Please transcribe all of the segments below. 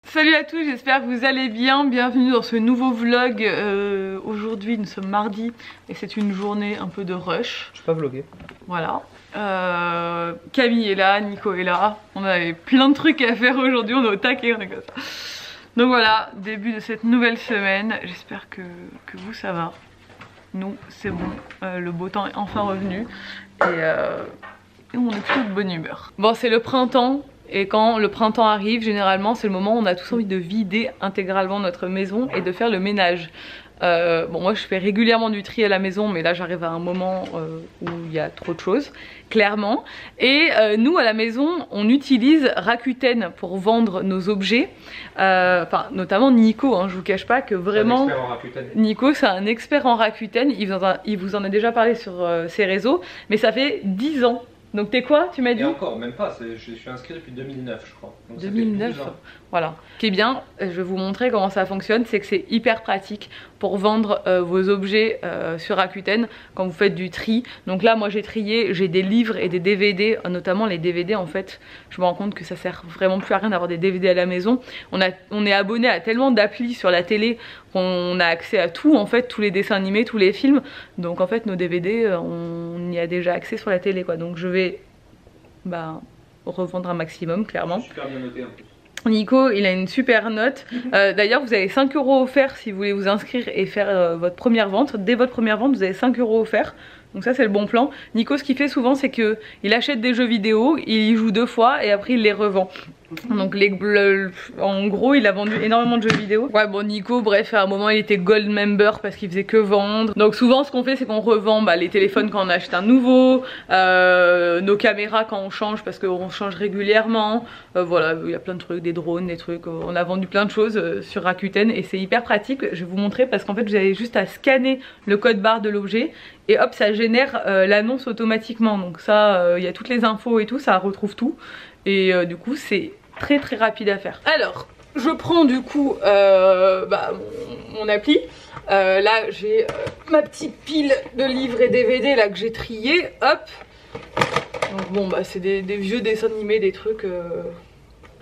Salut à tous, j'espère que vous allez bien. Bienvenue dans ce nouveau vlog. Aujourd'hui nous sommes mardi et c'est une journée un peu de rush. Je vais pas vlogger. Voilà. Camille est là, Nico est là. On avait plein de trucs à faire aujourd'hui, on est au taquet, on est comme ça. Donc voilà, début de cette nouvelle semaine. J'espère que vous ça va. Nous c'est bon, le beau temps est enfin revenu et on est plutôt de bonne humeur. Bon, c'est le printemps. Et quand le printemps arrive, généralement c'est le moment où on a tous envie de vider intégralement notre maison et de faire le ménage. Bon, moi je fais régulièrement du tri à la maison, mais là j'arrive à un moment où il y a trop de choses, clairement. Et nous à la maison on utilise Rakuten pour vendre nos objets. Enfin notamment Nico, hein, je vous cache pas que vraiment Nico c'est un expert en Rakuten. Il vous en a déjà parlé sur ses réseaux, mais ça fait 10 ans. Donc t'es quoi, tu m'as dit? Et encore, même pas, je suis inscrit depuis 2009 je crois. Donc 2009, ça fait 12 ans. Voilà. Ce qui est bien, je vais vous montrer comment ça fonctionne, c'est que c'est hyper pratique pour vendre vos objets sur Rakuten quand vous faites du tri. Donc là moi j'ai trié, j'ai des livres et des DVD, notamment les DVD en fait. Je me rends compte que ça sert vraiment plus à rien d'avoir des DVD à la maison. On est abonné à tellement d'applis sur la télé qu'on a accès à tout en fait, tous les dessins animés, tous les films. Donc en fait nos DVD on y a déjà accès sur la télé quoi. Donc je vais revendre un maximum clairement. Super bien noté en plus. Nico il a une super note. D'ailleurs vous avez 5 € offerts si vous voulez vous inscrire et faire votre première vente. Dès votre première vente vous avez 5 € offerts. Donc ça c'est le bon plan. Nico ce qu'il fait souvent c'est que il achète des jeux vidéo, il y joue 2 fois et après il les revend. Donc en gros il a vendu énormément de jeux vidéo. Ouais bon Nico bref à un moment il était gold member parce qu'il faisait que vendre. Donc souvent ce qu'on fait c'est qu'on revend les téléphones quand on achète un nouveau, nos caméras quand on change parce qu'on change régulièrement. Voilà il y a plein de trucs, des drones, des trucs. On a vendu plein de choses sur Rakuten et c'est hyper pratique. Je vais vous montrer parce qu'en fait vous avez juste à scanner le code barre de l'objet et hop ça génère l'annonce automatiquement. Donc ça il y a toutes les infos et tout, ça retrouve tout. Et du coup c'est très très rapide à faire. Alors je prends du coup mon appli. Là j'ai ma petite pile de livres et DVD là que j'ai trié. Hop. Donc bon c'est des vieux dessins animés, des trucs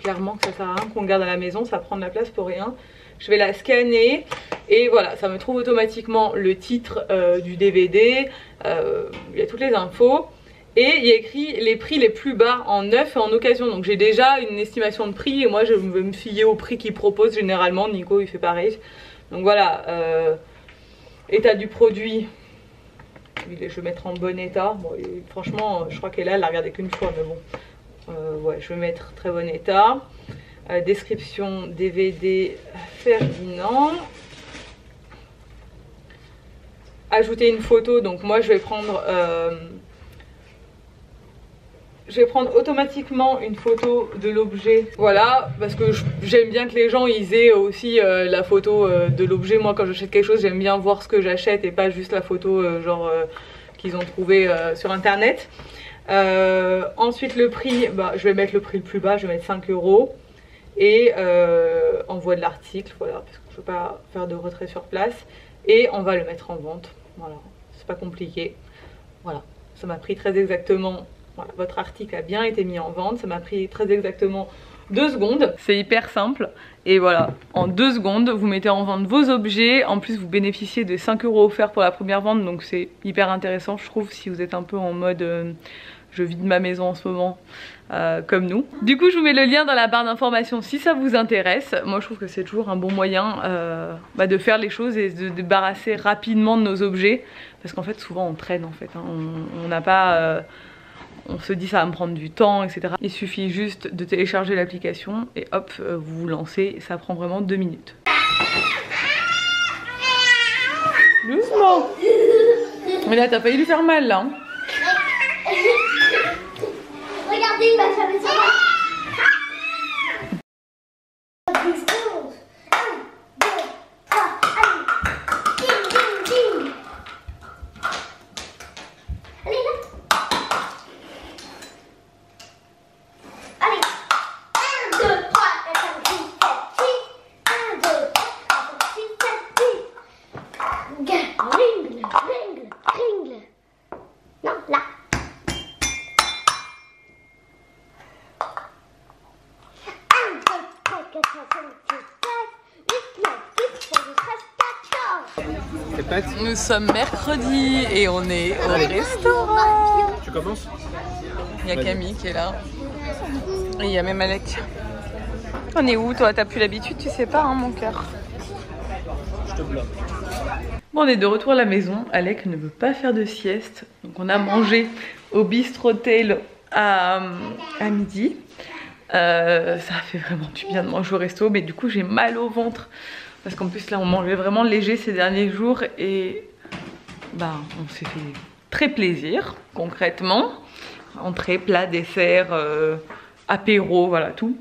clairement que ça sert à rien qu'on garde à la maison, ça prend de la place pour rien. Je vais la scanner et voilà ça me trouve automatiquement le titre du DVD. Il y a toutes les infos. Et il y a écrit les prix les plus bas en neuf et en occasion. Donc j'ai déjà une estimation de prix et moi je vais me fier au prix qu'ils proposent généralement. Nico il fait pareil. Donc voilà, état du produit, je vais mettre en bon état. Bon, franchement je crois qu'elle l'a regardé qu'une fois mais bon. Ouais je vais mettre très bon état. Description DVD Ferdinand. Ajouter une photo, donc moi je vais prendre automatiquement une photo de l'objet, voilà, parce que j'aime bien que les gens ils aient aussi la photo de l'objet. Moi quand j'achète quelque chose j'aime bien voir ce que j'achète et pas juste la photo qu'ils ont trouvé sur internet. Ensuite le prix, je vais mettre le prix le plus bas, je vais mettre 5 € et envoi de l'article, voilà, parce que je ne veux pas faire de retrait sur place et on va le mettre en vente, voilà, c'est pas compliqué, voilà, ça m'a pris très exactement. Voilà, votre article a bien été mis en vente, ça m'a pris très exactement 2 secondes. C'est hyper simple et voilà, en 2 secondes vous mettez en vente vos objets. En plus vous bénéficiez de 5 € offerts pour la première vente, donc c'est hyper intéressant je trouve si vous êtes un peu en mode je vide ma maison en ce moment comme nous. Du coup je vous mets le lien dans la barre d'informations si ça vous intéresse. Moi je trouve que c'est toujours un bon moyen de faire les choses et de débarrasser rapidement de nos objets. Parce qu'en fait souvent on traîne en fait, hein. On n'a pas... on se dit ça va me prendre du temps etc. Il suffit juste de télécharger l'application et hop vous vous lancez, ça prend vraiment 2 minutes. Doucement. Mais là t'as failli lui faire mal là hein. Regardez il va faire ça. pâtes. Nous sommes mercredi et on est au restaurant. Tu commences? Il y a Camille qui est là. Et il y a même Alec. On est où toi? T'as plus l'habitude, tu sais pas, hein, mon cœur. Je te bloque. Bon, on est de retour à la maison. Alec ne veut pas faire de sieste. Donc on a mangé au Bistrotel à midi. Ça fait vraiment du bien de manger au resto. Mais du coup j'ai mal au ventre. Parce qu'en plus là on mangeait vraiment léger ces derniers jours. Et ben, on s'est fait très plaisir concrètement. Entrée, plat, dessert, apéro, voilà tout.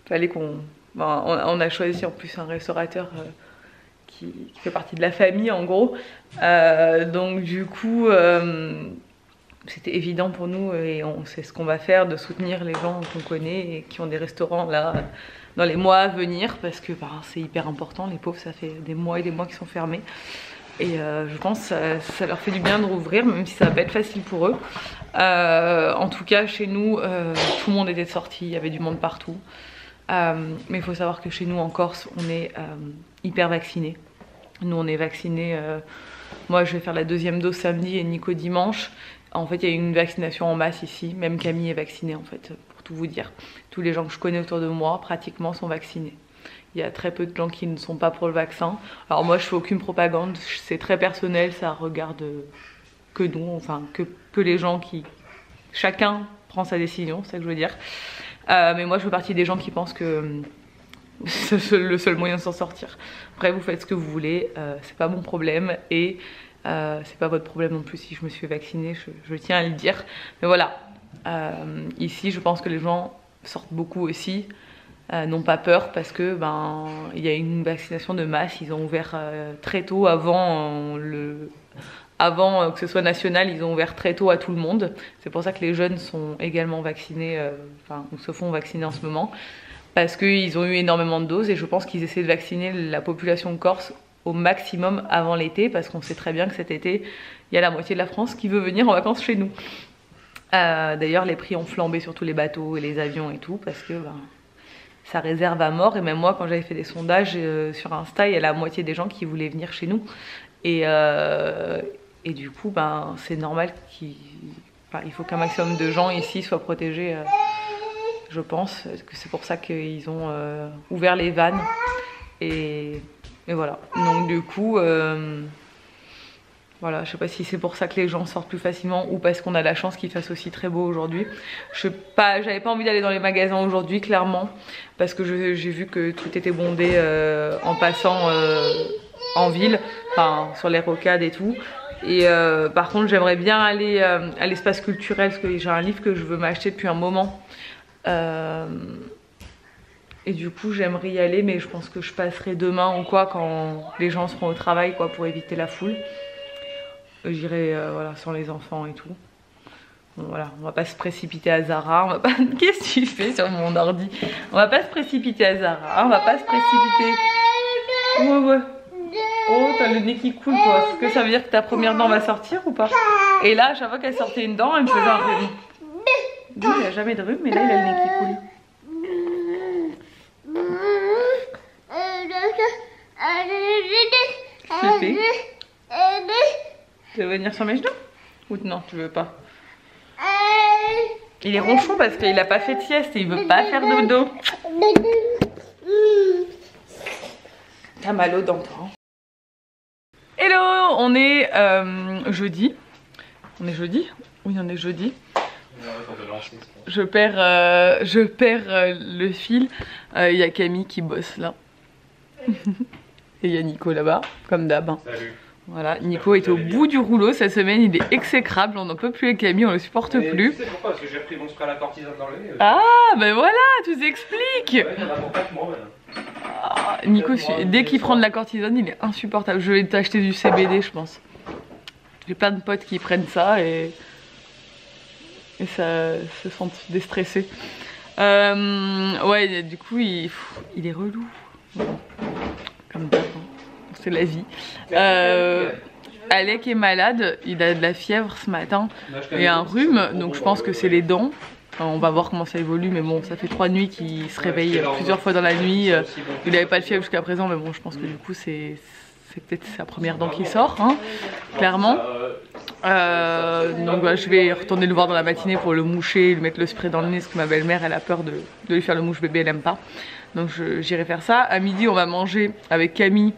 Fallait qu'on... Ben, on a choisi en plus un restaurateur... Qui fait partie de la famille en gros, donc du coup c'était évident pour nous et on sait ce qu'on va faire, de soutenir les gens qu'on connaît et qui ont des restaurants là dans les mois à venir, parce que bah, c'est hyper important, les pauvres ça fait des mois et des mois qu'ils sont fermés et je pense que ça leur fait du bien de rouvrir, même si ça va pas être facile pour eux. En tout cas chez nous tout le monde était sorti, il y avait du monde partout. Mais il faut savoir que chez nous en Corse on est hyper vaccinés. Nous on est vaccinés, moi je vais faire la deuxième dose samedi et Nico dimanche. En fait il y a eu une vaccination en masse ici, même Camille est vaccinée en fait, pour tout vous dire. Tous les gens que je connais autour de moi pratiquement sont vaccinés. Il y a très peu de gens qui ne sont pas pour le vaccin. Alors moi je fais aucune propagande, c'est très personnel, ça regarde que nous, enfin que les gens qui... Chacun prend sa décision, c'est ça que je veux dire. Mais moi je fais partie des gens qui pensent que c'est le seul moyen de s'en sortir. Après vous faites ce que vous voulez, c'est pas mon problème et c'est pas votre problème non plus si je me suis vaccinée, je tiens à le dire. Mais voilà, ici je pense que les gens sortent beaucoup aussi, n'ont pas peur parce que ben il y a une vaccination de masse, ils ont ouvert très tôt avant Avant que ce soit national, ils ont ouvert très tôt à tout le monde. C'est pour ça que les jeunes sont également vaccinés, ou se font vacciner en ce moment. Parce qu'ils ont eu énormément de doses et je pense qu'ils essaient de vacciner la population corse au maximum avant l'été. Parce qu'on sait très bien que cet été, il y a la moitié de la France qui veut venir en vacances chez nous. D'ailleurs, les prix ont flambé sur tous les bateaux et les avions et tout. Parce que ça réserve à mort. Et même moi, quand j'avais fait des sondages sur Insta, il y a la moitié des gens qui voulaient venir chez nous. Et du coup, ben, c'est normal il faut qu'un maximum de gens ici soient protégés, je pense. Que c'est pour ça qu'ils ont ouvert les vannes. Et voilà. Donc du coup, voilà, je sais pas si c'est pour ça que les gens sortent plus facilement ou parce qu'on a la chance qu'il fasse aussi très beau aujourd'hui. J'avais pas envie d'aller dans les magasins aujourd'hui, clairement, parce que j'ai vu que tout était bondé en passant en ville, enfin sur les rocades et tout. Et par contre j'aimerais bien aller à l'espace culturel parce que j'ai un livre que je veux m'acheter depuis un moment et du coup j'aimerais y aller, mais je pense que je passerai demain ou quoi quand les gens seront au travail quoi, pour éviter la foule. J'irai voilà, sans les enfants et tout. Bon, voilà, on va pas se précipiter à Zara, on va pas... Qu'est-ce que tu fais sur mon ordi? On va pas se précipiter à Zara, on va pas se précipiter... Ouais. Oh, t'as le nez qui coule toi. Est-ce que ça veut dire que ta première dent va sortir ou pas? Et là, à chaque fois qu'elle sortait une dent, elle me faisait un rhume. Lui, il a jamais de rhume, mais là, il a le nez qui coule. Je le fais. Tu veux venir sur mes genoux? Ou non, tu veux pas? Il est ronchon parce qu'il a pas fait de sieste et il veut pas faire dodo. T'as mal aux dents, toi. Hello, on est jeudi. On est jeudi? Oui, on est jeudi. Je perds le fil. Il y a Camille qui bosse là. Et il y a Nico là-bas, comme d'hab. Salut. Voilà, Nico est au bout du rouleau cette semaine, il est exécrable, on n'en peut plus avec Camille, on le supporte plus. Tu sais pourquoi? Parce que j'ai pris mon spray à la cortisone dans le nez. Ah, ben voilà, tu t'expliques. Ouais, il y en a pour 4 mois maintenant. Nico, dès qu'il prend de la cortisone, il est insupportable. Je vais t'acheter du CBD, je pense. J'ai plein de potes qui prennent ça et ça se sentent déstressés. Ouais, du coup, il est relou. Comme d'hab, c'est la vie. Alec est malade, il a de la fièvre ce matin et un rhume, donc je pense que c'est les dents. Enfin, on va voir comment ça évolue, mais bon, ça fait 3 nuits qu'il se réveille plusieurs fois dans la nuit. Il n'avait pas de fièvre jusqu'à présent, mais bon, je pense que du coup c'est c'est peut-être sa première dent qui sort, hein, clairement. Donc voilà, je vais retourner le voir dans la matinée pour le moucher, lui mettre le spray dans le nez, parce que ma belle-mère elle a peur de lui faire le mouche bébé, elle aime pas. Donc j'irai faire ça. À midi on va manger avec Camille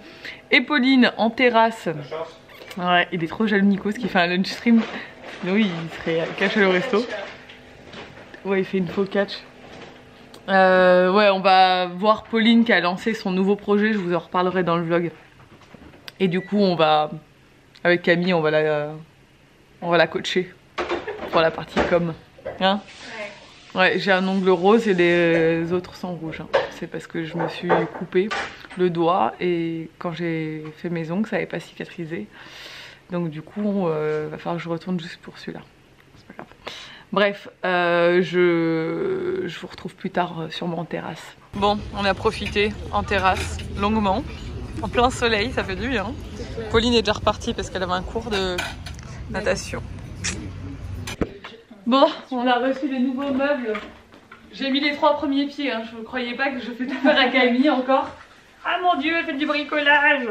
et Pauline en terrasse. Ouais, il est trop jaloux Nikos qui fait un lunch stream. Sinon il serait caché au resto. Ouais, il fait une faux catch. Ouais, on va voir Pauline qui a lancé son nouveau projet, je vous en reparlerai dans le vlog. Et du coup on va, avec Camille, on va la coacher pour la partie com. Hein? Ouais, j'ai un ongle rose et les autres sont rouges. Hein. C'est parce que je me suis coupé le doigt et quand j'ai fait mes ongles, ça n'avait pas cicatrisé. Donc du coup, va falloir que je retourne juste pour celui-là. C'est pas grave. Bref, je vous retrouve plus tard sûrement en terrasse. Bon, on a profité en terrasse longuement, en plein soleil, ça fait du bien. Pauline est déjà repartie parce qu'elle avait un cours de natation. Bon, on a reçu les nouveaux meubles. J'ai mis les 3 premiers pieds, hein. Je ne croyais pas que je fais tout faire à Camille encore. Ah mon dieu, elle fait du bricolage.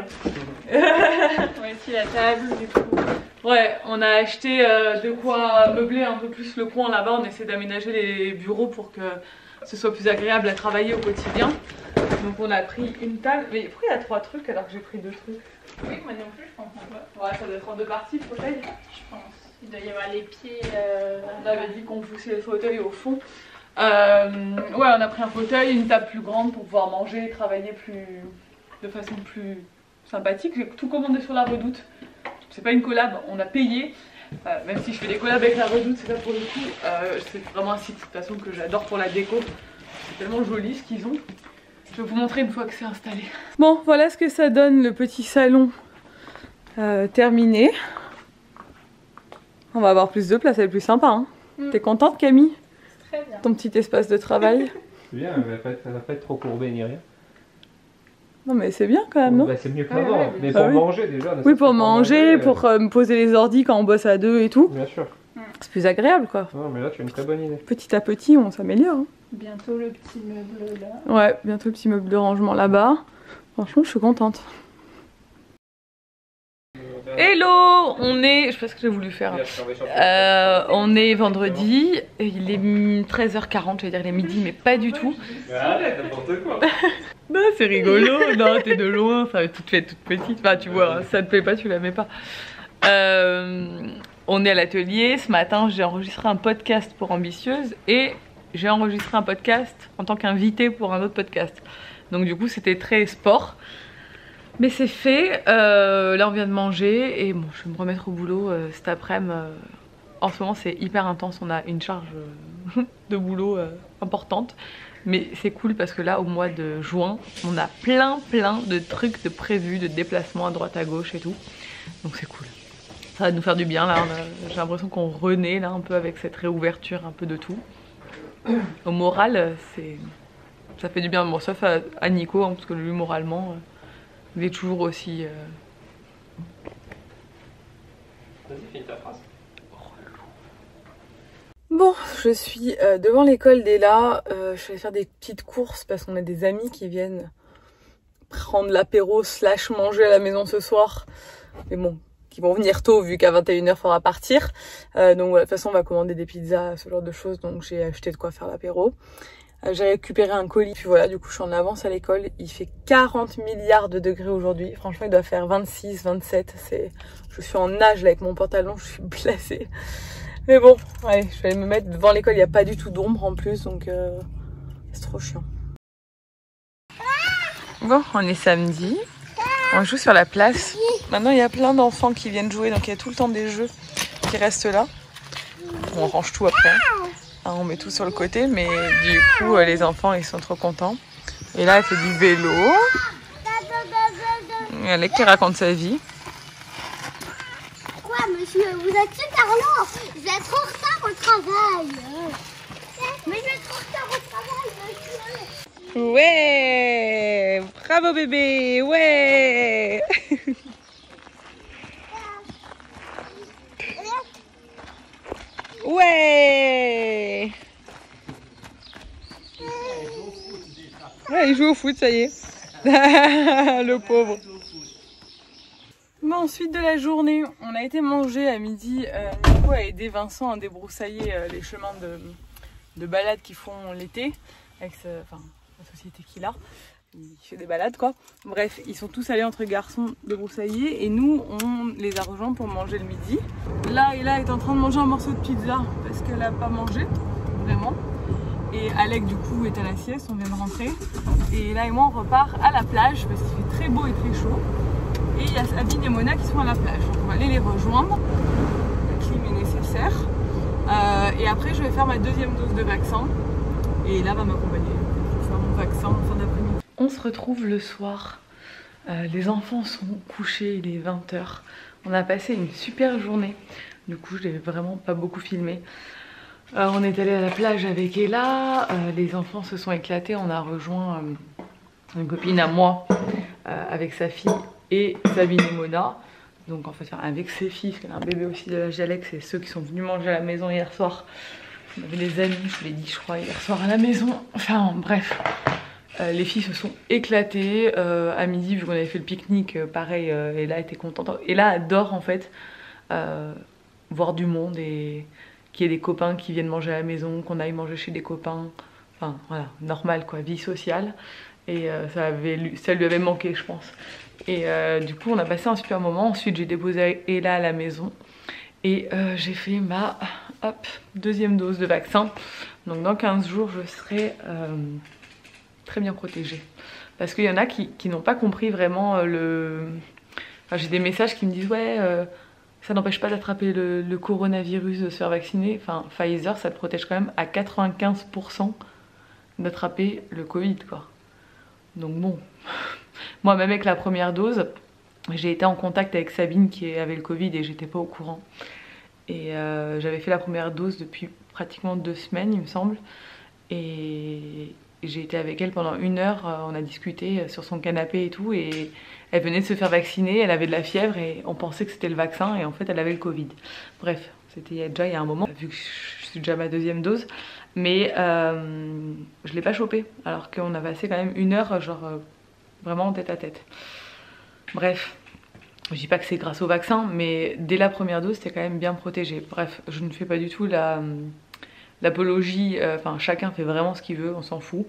Voici la table du coup. Ouais, on a acheté de quoi meubler un peu plus le coin là-bas. On essaie d'aménager les bureaux pour que ce soit plus agréable à travailler au quotidien. Donc on a pris une table. Mais pourquoi il y a 3 trucs alors que j'ai pris 2 trucs? Oui, moi non plus, je comprends pas. Ouais, ça doit être en 2 parties le fauteuil. Je pense. Il doit y avoir les pieds. On avait dit qu'on poussait le fauteuil au fond. Ouais, on a pris un fauteuil, une table plus grande pour pouvoir manger et travailler de façon plus sympathique. J'ai tout commandé sur la Redoute. C'est pas une collab, on a payé. Même si je fais des collabs avec la Redoute, c'est pas pour le coup. C'est vraiment un site de toute façon que j'adore pour la déco. C'est tellement joli ce qu'ils ont. Je vais vous montrer une fois que c'est installé. Bon, voilà ce que ça donne, le petit salon terminé. On va avoir plus de place, c'est plus sympa. Hein. T'es contente Camille? Très bien. Ton petit espace de travail. C'est bien, elle va pas être trop courbée ni rien. Non mais c'est bien quand même, non? Bah, c'est mieux qu'avant, ouais, mais bah pour oui. manger déjà. Oui, pour manger, pour me poser les ordis quand on bosse à 2 et tout. Bien sûr. C'est plus agréable quoi. Non mais là tu as une très bonne idée. Petit à petit on s'améliore. Hein. Bientôt le petit meuble là. Ouais, bientôt le petit meuble de rangement là-bas. Franchement je suis contente. Hello, on est, je sais pas ce que j'ai voulu faire. On est vendredi, il est 13h40, je vais dire il est midi, mais pas du tout. Arrête, n'importe quoi. Non, c'est rigolo, non, t'es de loin, ça va toute faite toute petite, enfin tu vois, ça te plaît pas, tu la mets pas. On est à l'atelier, ce matin j'ai enregistré un podcast pour Ambitieuse et j'ai enregistré un podcast en tant qu'invité pour un autre podcast. Donc du coup c'était très sport. Mais c'est fait, là on vient de manger et bon, je vais me remettre au boulot cet après-midi. En ce moment c'est hyper intense, on a une charge de boulot importante. Mais c'est cool parce que là au mois de juin, on a plein de trucs de prévus, de déplacements à droite à gauche et tout. Donc c'est cool. Ça va nous faire du bien là, j'ai l'impression qu'on renaît là un peu avec cette réouverture un peu de tout. Au moral, ça fait du bien, bon, sauf à Nico, hein, parce que lui moralement... il est toujours aussi... Vas-y, finis ta phrase. Bon, je suis devant l'école d'Ella. Je vais faire des petites courses parce qu'on a des amis qui viennent prendre l'apéro / manger à la maison ce soir. Mais bon, qui vont venir tôt vu qu'à 21h il faudra partir. Donc voilà, de toute façon on va commander des pizzas, ce genre de choses. Donc j'ai acheté de quoi faire l'apéro. J'ai récupéré un colis, puis voilà, du coup je suis en avance à l'école. Il fait 40 milliards de degrés aujourd'hui. Franchement il doit faire 26, 27. Je suis en nage là avec mon pantalon, je suis glacée. Mais bon, allez, je vais aller me mettre devant l'école, il n'y a pas du tout d'ombre en plus, donc c'est trop chiant. Bon, on est samedi, on joue sur la place. Maintenant il y a plein d'enfants qui viennent jouer, donc il y a tout le temps des jeux qui restent là. On range tout après. On met tout sur le côté, mais du coup les enfants ils sont trop contents. Et là elle fait du vélo. Elle qui raconte sa vie. Quoi monsieur? Vous êtes super lent. Vous êtes trop en retard au travail. Mais je vais trop en retard au travail monsieur. Ouais, bravo bébé, ouais. Ouais. Ouais, il joue au foot, ça y est. Le pauvre. ensuite de la journée, on a été manger à midi. Nico a aidé Vincent à débroussailler les chemins de balade qu'ils font l'été avec la société qu'il a. Il fait des balades quoi. Bref, ils sont tous allés entre garçons débroussailler et nous on les a rejoints pour manger le midi. Là, Ella est en train de manger un morceau de pizza parce qu'elle n'a pas mangé vraiment. Et Alec du coup est à la sieste, on vient de rentrer. Et là et moi on repart à la plage parce qu'il fait très beau et très chaud. Et il y a Sabine et Mona qui sont à la plage. Donc on va aller les rejoindre. La clim est nécessaire. Et après je vais faire ma deuxième dose de vaccin. Et là va m'accompagner. Je vais faire mon vaccin en fin d'après-midi. On se retrouve le soir. Les enfants sont couchés, il est 20 h. On a passé une super journée. Du coup je n'ai vraiment pas beaucoup filmé. On est allé à la plage avec Ella, les enfants se sont éclatés, on a rejoint une copine à moi avec sa fille et Sabine et Mona. Donc en fait avec ses filles, parce qu'elle a un bébé aussi de l'âge d'Alex, c'est ceux qui sont venus manger à la maison hier soir. On avait des amis, je vous l'ai dit je crois, hier soir à la maison. Enfin bref, les filles se sont éclatées. À midi, vu qu'on avait fait le pique-nique, pareil, Ella était contente. Ella adore en fait voir du monde et qu'il y ait des copains qui viennent manger à la maison, qu'on aille manger chez des copains. Enfin voilà, normal quoi, vie sociale. Et ça lui avait manqué je pense. Et du coup on a passé un super moment. Ensuite j'ai déposé Ella à la maison. Et j'ai fait ma deuxième dose de vaccin. Donc dans 15 jours je serai très bien protégée. Parce qu'il y en a qui n'ont pas compris vraiment le... Enfin, j'ai des messages qui me disent ouais... ça n'empêche pas d'attraper le coronavirus, de se faire vacciner. Enfin, Pfizer, ça te protège quand même à 95% d'attraper le Covid, quoi. Donc bon, moi même avec la première dose, j'ai été en contact avec Sabine qui avait le Covid et j'étais pas au courant. Et j'avais fait la première dose depuis pratiquement 2 semaines, il me semble. Et j'ai été avec elle pendant 1 heure, on a discuté sur son canapé et tout. Et elle venait de se faire vacciner, elle avait de la fièvre et on pensait que c'était le vaccin et en fait elle avait le Covid. Bref, c'était déjà il y a un moment, vu que je suis déjà à ma deuxième dose. Mais je l'ai pas chopé, alors qu'on a passé quand même 1 heure, genre vraiment tête à tête. Bref, je dis pas que c'est grâce au vaccin, mais dès la première dose, t'es quand même bien protégé. Bref, je ne fais pas du tout l'apologie, enfin chacun fait vraiment ce qu'il veut, on s'en fout.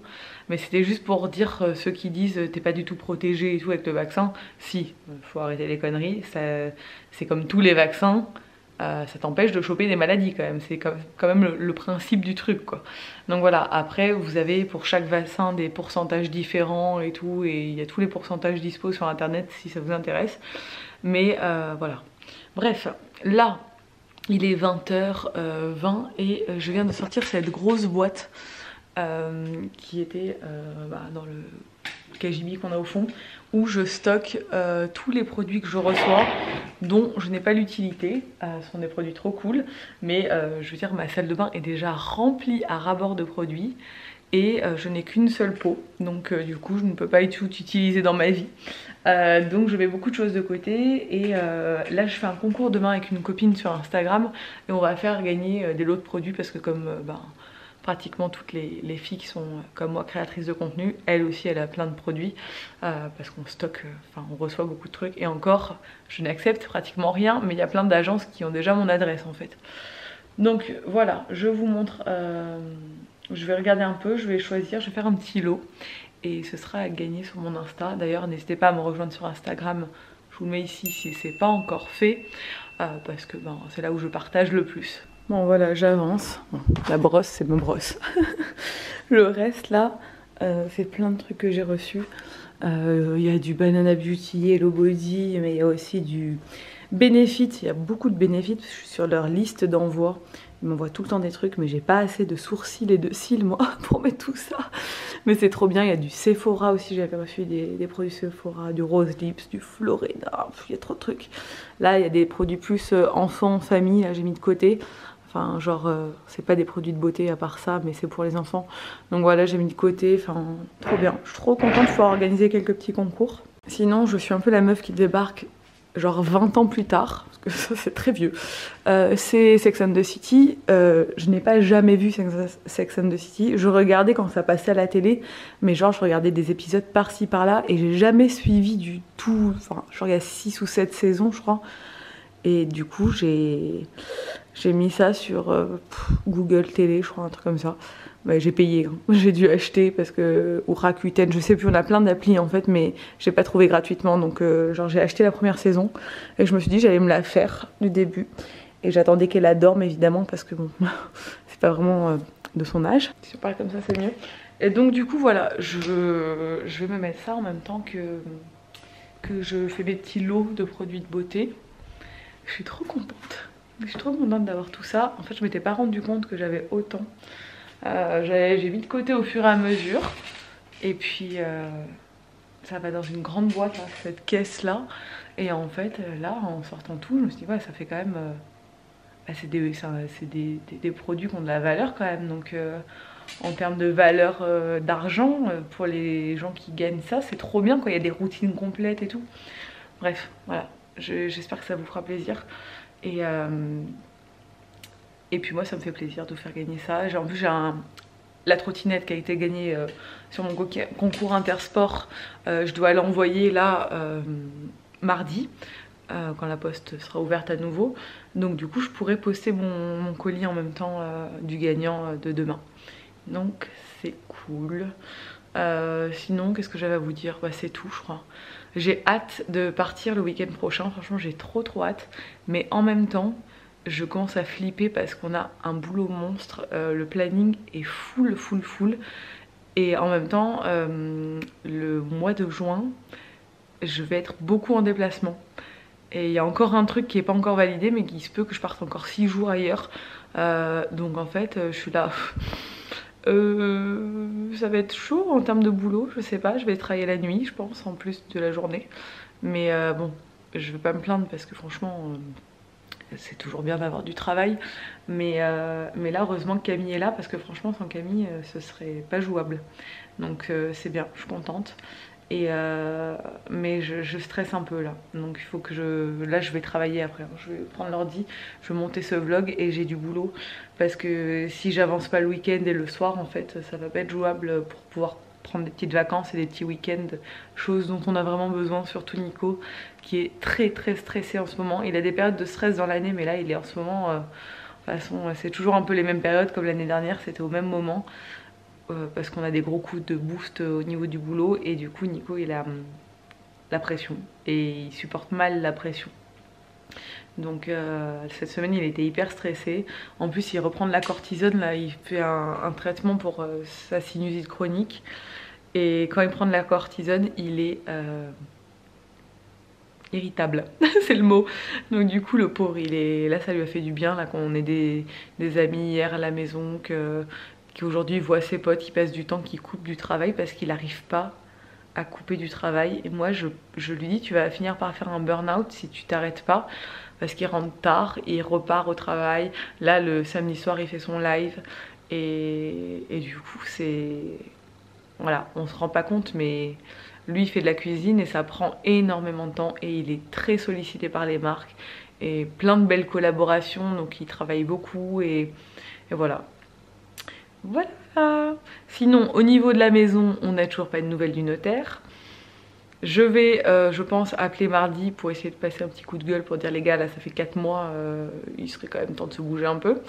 Mais c'était juste pour dire ceux qui disent t'es pas du tout protégé et tout avec le vaccin. Si, faut arrêter les conneries, c'est comme tous les vaccins, ça t'empêche de choper des maladies quand même. C'est quand même le principe du truc quoi. Donc voilà, après vous avez pour chaque vaccin des pourcentages différents et tout. Et il y a tous les pourcentages dispo sur internet si ça vous intéresse. Mais voilà. Bref, là... il est 20 h 20 et je viens de sortir cette grosse boîte qui était dans le KGB qu'on a au fond, où je stocke tous les produits que je reçois dont je n'ai pas l'utilité. Ce sont des produits trop cool, mais je veux dire ma salle de bain est déjà remplie à ras-bord de produits. Et je n'ai qu'une seule peau, donc du coup je ne peux pas tout utiliser dans ma vie. Donc je mets beaucoup de choses de côté. Et là je fais un concours demain avec une copine sur Instagram. Et on va faire gagner des lots de produits. Parce que comme pratiquement toutes les filles qui sont comme moi créatrices de contenu, elle aussi elle a plein de produits. Parce qu'on stocke, on reçoit beaucoup de trucs. Et encore, je n'accepte pratiquement rien. Mais il y a plein d'agences qui ont déjà mon adresse en fait. Donc voilà, je vous montre... je vais regarder un peu, je vais choisir, je vais faire un petit lot et ce sera à gagner sur mon Insta. D'ailleurs n'hésitez pas à me rejoindre sur Instagram, je vous le mets ici si c'est pas encore fait, parce que c'est là où je partage le plus. Bon voilà, j'avance, bon, la brosse c'est ma brosse. Le reste là, c'est plein de trucs que j'ai reçus. Il y a du Banana Beauty, Hello Body, mais il y a aussi du Benefit, il y a beaucoup de Benefit, je suis sur leur liste d'envoi. Ils m'envoient tout le temps des trucs, mais j'ai pas assez de sourcils et de cils moi pour mettre tout ça. Mais c'est trop bien, il y a du Sephora aussi, j'avais reçu des produits Sephora, du Rose Lips, du Florida, il y a trop de trucs. Là il y a des produits plus enfants, famille, là j'ai mis de côté. Enfin genre c'est pas des produits de beauté à part ça, mais c'est pour les enfants. Donc voilà, j'ai mis de côté, enfin trop bien. Je suis trop contente de pouvoir organiser quelques petits concours. Sinon je suis un peu la meuf qui débarque genre 20 ans plus tard, parce que ça c'est très vieux, c'est Sex and the City. Je n'ai pas jamais vu Sex and the City. Je regardais quand ça passait à la télé, mais genre je regardais des épisodes par-ci par-là et j'ai jamais suivi du tout. Enfin, genre il y a 6 ou 7 saisons, je crois. Et du coup, j'ai mis ça sur Google Télé, je crois, un truc comme ça. Bah, j'ai payé, hein. J'ai dû acheter parce que, ou Rakuten, je sais plus, on a plein d'applis en fait, mais j'ai pas trouvé gratuitement. Donc, genre, j'ai acheté la première saison et je me suis dit j'allais me la faire du début. Et j'attendais qu'elle la dorme évidemment parce que bon, c'est pas vraiment de son âge. Si on parle comme ça, c'est mieux. Et donc, du coup, voilà, je vais me mettre ça en même temps que je fais mes petits lots de produits de beauté. Je suis trop contente. Je suis trop contente d'avoir tout ça. En fait, je m'étais pas rendu compte que j'avais autant. J'ai mis de côté au fur et à mesure. Et puis, ça va dans une grande boîte, là, cette caisse-là. Et en fait, là, en sortant tout, je me suis dit, ouais, ça fait quand même... c'est des produits qui ont de la valeur quand même. Donc, en termes de valeur d'argent, pour les gens qui gagnent ça, c'est trop bien, quoi. Il y a des routines complètes et tout. Bref, voilà. J'espère que ça vous fera plaisir. Et puis moi ça me fait plaisir de faire gagner ça. En plus j'ai la trottinette qui a été gagnée sur mon concours Intersport. Je dois l'envoyer là mardi quand la poste sera ouverte à nouveau. Donc du coup je pourrais poster mon colis en même temps du gagnant de demain. Donc c'est cool. Sinon qu'est-ce que j'avais à vous dire? Bah, c'est tout je crois. J'ai hâte de partir le week-end prochain. Franchement j'ai trop hâte. Mais en même temps je commence à flipper parce qu'on a un boulot monstre. Le planning est full. Et en même temps, le mois de juin, je vais être beaucoup en déplacement. Et il y a encore un truc qui n'est pas encore validé, mais qui se peut que je parte encore 6 jours ailleurs. Donc en fait, je suis là. Ça va être chaud en termes de boulot, je sais pas. Je vais travailler la nuit, je pense, en plus de la journée. Mais bon, je vais pas me plaindre parce que franchement... c'est toujours bien d'avoir du travail, mais là heureusement que Camille est là parce que franchement sans Camille ce serait pas jouable. Donc c'est bien, je suis contente. Mais je stresse un peu là, donc il faut que là je vais travailler après, je vais prendre l'ordi, je vais monter ce vlog et j'ai du boulot parce que si j'avance pas le week-end et le soir en fait ça va pas être jouable pour pouvoir prendre des petites vacances et des petits week-ends, chose dont on a vraiment besoin, surtout Nico qui est très stressé en ce moment. Il a des périodes de stress dans l'année mais là il est en ce moment, de toute façon c'est toujours un peu les mêmes périodes comme l'année dernière, c'était au même moment. Parce qu'on a des gros coups de boost au niveau du boulot et du coup Nico il a la pression et il supporte mal la pression. Donc cette semaine il était hyper stressé. En plus il reprend de la cortisone, là il fait un traitement pour sa sinusite chronique. Et quand il prend de la cortisone il est irritable, c'est le mot. Donc du coup le pauvre il est là, ça lui a fait du bien là qu'on ait des amis hier à la maison qui aujourd'hui voit ses potes, qui passent du temps, qui coupent du travail parce qu'il n'arrive pas à couper du travail. Et moi je lui dis tu vas finir par faire un burn-out si tu t'arrêtes pas, parce qu'il rentre tard, il repart au travail. Là le samedi soir il fait son live et du coup c'est... Voilà, on se rend pas compte mais lui il fait de la cuisine et ça prend énormément de temps et il est très sollicité par les marques et plein de belles collaborations, donc il travaille beaucoup et voilà. Voilà. Sinon au niveau de la maison on n'a toujours pas de nouvelles du notaire. Je vais je pense appeler mardi pour essayer de passer un petit coup de gueule pour dire les gars là ça fait 4 mois, il serait quand même temps de se bouger un peu.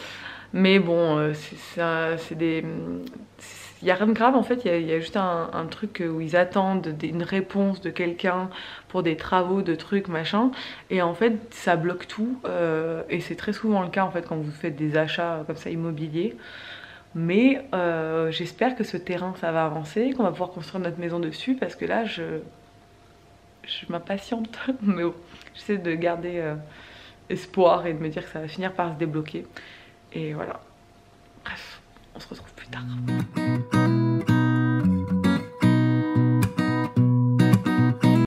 Mais bon c'est des... Il n'y a rien de grave en fait, il y a juste un truc où ils attendent une réponse de quelqu'un pour des travaux, de trucs, machin. Et en fait ça bloque tout et c'est très souvent le cas en fait quand vous faites des achats comme ça immobiliers. Mais j'espère que ce terrain ça va avancer, qu'on va pouvoir construire notre maison dessus parce que là je m'impatiente. Mais bon, j'essaie de garder espoir et de me dire que ça va finir par se débloquer. Et voilà. Bref, on se retrouve plus tard.